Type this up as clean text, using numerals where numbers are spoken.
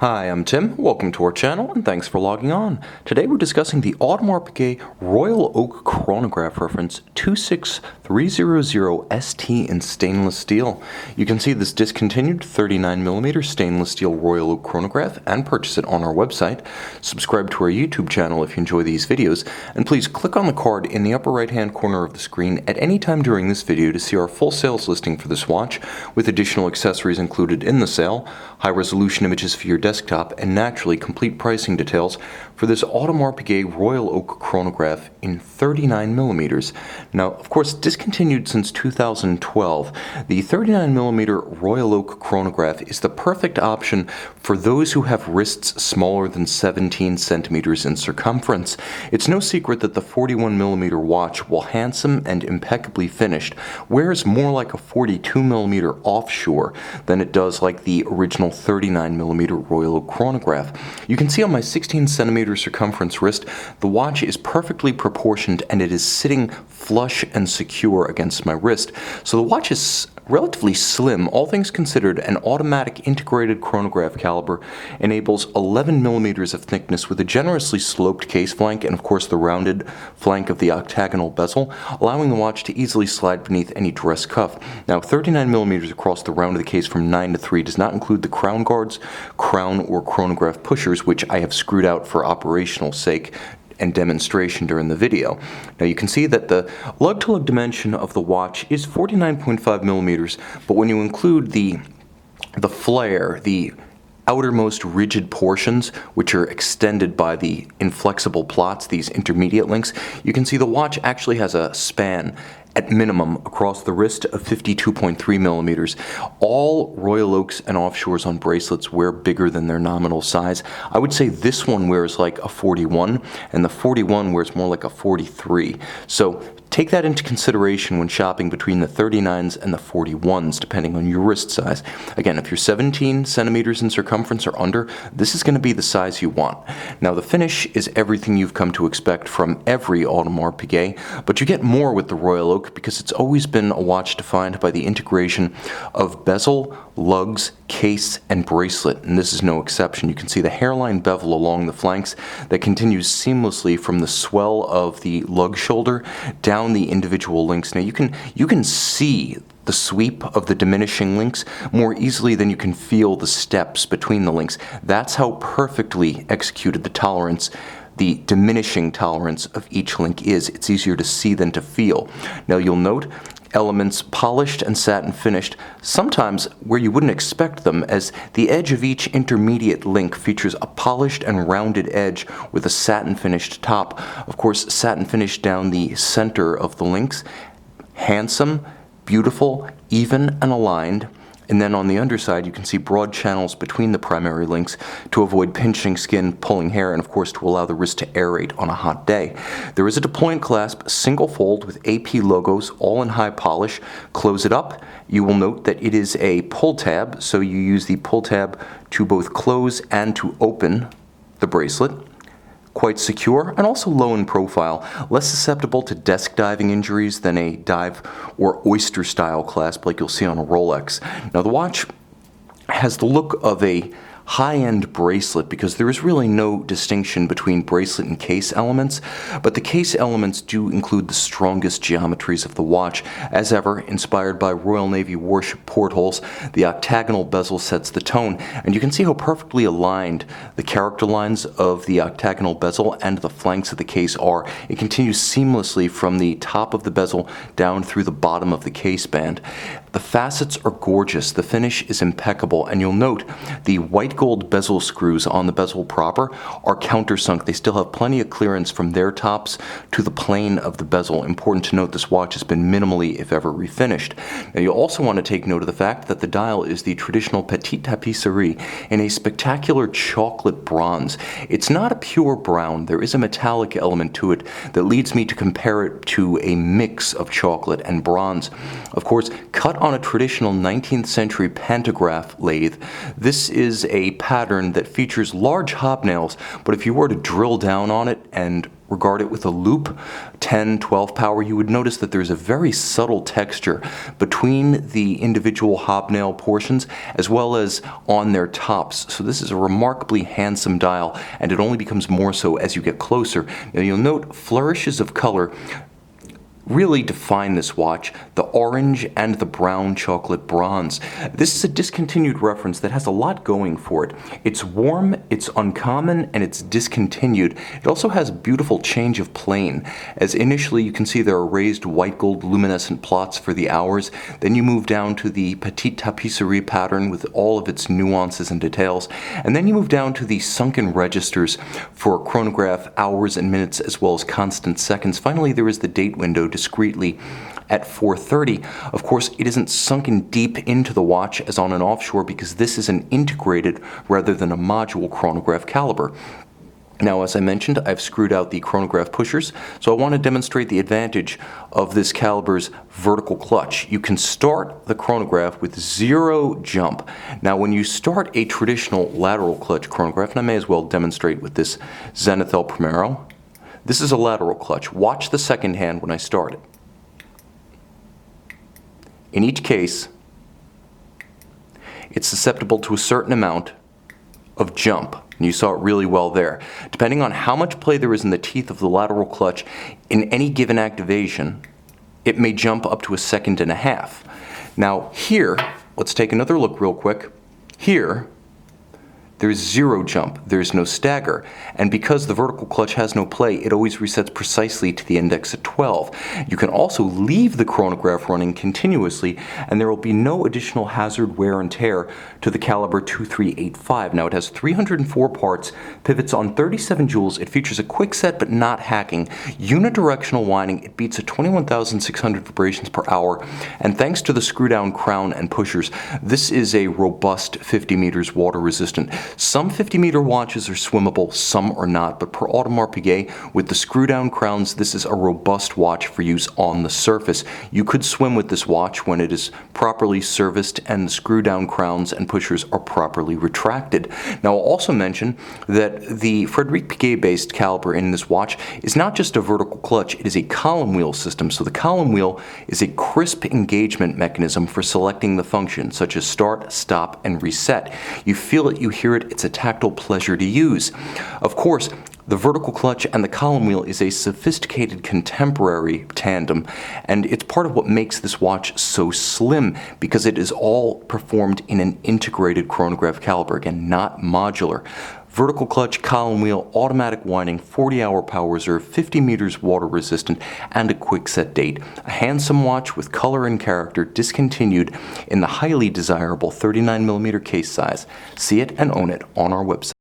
Hi, I'm Tim. Welcome to our channel and thanks for logging on. Today we're discussing the Audemars Piguet Royal Oak Chronograph reference 26300ST in stainless steel. You can see this discontinued 39mm stainless steel Royal Oak Chronograph and purchase it on our website. Subscribe to our YouTube channel if you enjoy these videos, and please click on the card in the upper right hand corner of the screen at any time during this video to see our full sales listing for this watch with additional accessories included in the sale, high resolution images for your desktop, and naturally complete pricing details for this Audemars Piguet Royal Oak Chronograph in 39mm. Now, of course, discontinued since 2012, the 39mm Royal Oak Chronograph is the perfect option for those who have wrists smaller than 17 centimeters in circumference. It's no secret that the 41mm watch, while handsome and impeccably finished, wears more like a 42mm offshore than it does like the original 39mm Royal Oak Chronograph. You can see on my 16 centimeter circumference wrist, the watch is perfectly proportioned and it is sitting flush and secure against my wrist. So the watch is relatively slim. All things considered, an automatic integrated chronograph caliber enables 11mm of thickness with a generously sloped case flank and of course the rounded flank of the octagonal bezel, allowing the watch to easily slide beneath any dress cuff. Now, 39mm across the round of the case from 9 to 3 does not include the crown guards, crown or chronograph pushers, which I have screwed out for operational sake and demonstration during the video. Now you can see that the lug-to-lug dimension of the watch is 49.5mm, but when you include the flare, the outermost rigid portions, which are extended by the inflexible plots, these intermediate links, you can see the watch actually has a span at minimum across the wrist of 52.3mm. All Royal Oaks and offshores on bracelets wear bigger than their nominal size. I would say this one wears like a 41, and the 41 wears more like a 43. So take that into consideration when shopping between the 39s and the 41s, depending on your wrist size. Again, if you're 17 centimeters in circumference or under, this is going to be the size you want. Now, the finish is everything you've come to expect from every Audemars Piguet, but you get more with the Royal Oak because it's always been a watch defined by the integration of bezel, lugs, case, and bracelet, and this is no exception. You can see the hairline bevel along the flanks that continues seamlessly from the swell of the lug shoulder down the individual links. Now you can see the sweep of the diminishing links more easily than you can feel the steps between the links. That's how perfectly executed the tolerance, the diminishing tolerance of each link is. It's easier to see than to feel. Now you'll note elements polished and satin finished, sometimes where you wouldn't expect them, as the edge of each intermediate link features a polished and rounded edge with a satin finished top. Of course, satin finished down the center of the links. Handsome, beautiful, even, and aligned. And then on the underside, you can see broad channels between the primary links to avoid pinching skin, pulling hair, and of course to allow the wrist to aerate on a hot day. There is a deployant clasp, single fold with AP logos, all in high polish. Close it up. You will note that it is a pull tab, so you use the pull tab to both close and to open the bracelet. Quite secure and also low in profile, less susceptible to desk diving injuries than a dive or oyster style clasp like you'll see on a Rolex. Now the watch has the look of a high-end bracelet because there is really no distinction between bracelet and case elements, but the case elements do include the strongest geometries of the watch. As ever, inspired by Royal Navy warship portholes, the octagonal bezel sets the tone, and you can see how perfectly aligned the character lines of the octagonal bezel and the flanks of the case are. It continues seamlessly from the top of the bezel down through the bottom of the case band. The facets are gorgeous, the finish is impeccable, and you'll note the white gold bezel screws on the bezel proper are countersunk. They still have plenty of clearance from their tops to the plane of the bezel. Important to note, this watch has been minimally, if ever, refinished. Now you'll also want to take note of the fact that the dial is the traditional petite tapisserie in a spectacular chocolate bronze. It's not a pure brown, there is a metallic element to it that leads me to compare it to a mix of chocolate and bronze. Of course, cut on a traditional 19th century pantograph lathe. This is a pattern that features large hobnails, but if you were to drill down on it and regard it with a loop, 10, 12 power, you would notice that there's a very subtle texture between the individual hobnail portions as well as on their tops. So this is a remarkably handsome dial, and it only becomes more so as you get closer. Now you'll note flourishes of color really define this watch: the orange and the brown chocolate bronze. This is a discontinued reference that has a lot going for it. It's warm, it's uncommon, and it's discontinued. It also has a beautiful change of plane, as initially you can see there are raised white gold luminescent plots for the hours. Then you move down to the petite tapisserie pattern with all of its nuances and details. And then you move down to the sunken registers for chronograph, hours and minutes, as well as constant seconds. Finally, there is the date window discreetly at 4:30. Of course, it isn't sunken deep into the watch as on an offshore, because this is an integrated rather than a module chronograph caliber. Now, as I mentioned, I've screwed out the chronograph pushers, so I want to demonstrate the advantage of this caliber's vertical clutch. You can start the chronograph with 0 jump. Now, when you start a traditional lateral clutch chronograph, and I may as well demonstrate with this Zenith El Primero, this is a lateral clutch. Watch the second hand when I start it. In each case, it's susceptible to a certain amount of jump, and you saw it really well there. Depending on how much play there is in the teeth of the lateral clutch in any given activation, it may jump up to 1.5 seconds. Now here, let's take another look real quick. Here, there's 0 jump, there's no stagger, and because the vertical clutch has no play, it always resets precisely to the index at 12. You can also leave the chronograph running continuously, and there will be no additional hazard wear and tear to the caliber 2385. Now, it has 304 parts, pivots on 37 jewels, it features a quick set but not hacking, unidirectional winding, it beats at 21,600 vibrations per hour, and thanks to the screw-down crown and pushers, this is a robust 50 meters water resistant. Some 50-meter watches are swimmable, some are not, but per Audemars Piguet, with the screw-down crowns, this is a robust watch for use on the surface. You could swim with this watch when it is properly serviced and the screw-down crowns and pushers are properly retracted. Now, I'll also mention that the Frederic Piguet-based caliber in this watch is not just a vertical clutch, it is a column wheel system. So the column wheel is a crisp engagement mechanism for selecting the functions, such as start, stop, and reset. You feel it, you hear it, it's a tactile pleasure to use. Of course, the vertical clutch and the column wheel is a sophisticated contemporary tandem, and it's part of what makes this watch so slim, because it is all performed in an integrated chronograph caliber, again, not modular. Vertical clutch, column wheel, automatic winding, 40-hour power reserve, 50 meters water resistant, and a quick set date. A handsome watch with color and character, discontinued in the highly desirable 39mm case size. See it and own it on our website.